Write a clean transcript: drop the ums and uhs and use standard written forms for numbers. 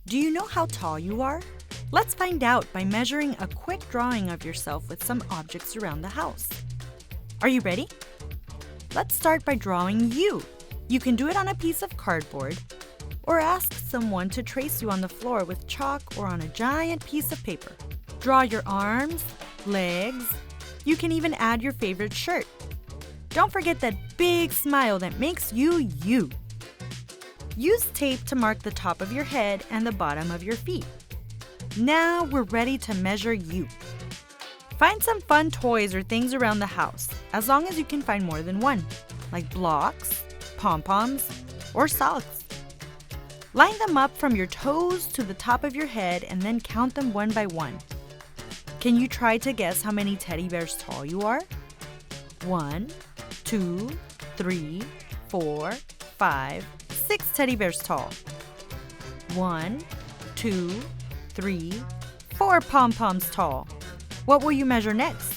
Do you know how tall you are? Let's find out by measuring a quick drawing of yourself with some objects around the house. Are you ready? Let's start by drawing you. You can do it on a piece of cardboard or ask someone to trace you on the floor with chalk or on a giant piece of paper. Draw your arms, legs. You can even add your favorite shirt. Don't forget that big smile that makes you you. Use tape to mark the top of your head and the bottom of your feet. Now we're ready to measure you. Find some fun toys or things around the house, as long as you can find more than one, like blocks, pom-poms, or socks. Line them up from your toes to the top of your head and then count them one by one. Can you try to guess how many teddy bears tall you are? 1, 2, 3, 4, 5, 6 teddy bears tall. 1, 2, 3, 4 pom-poms tall. What will you measure next?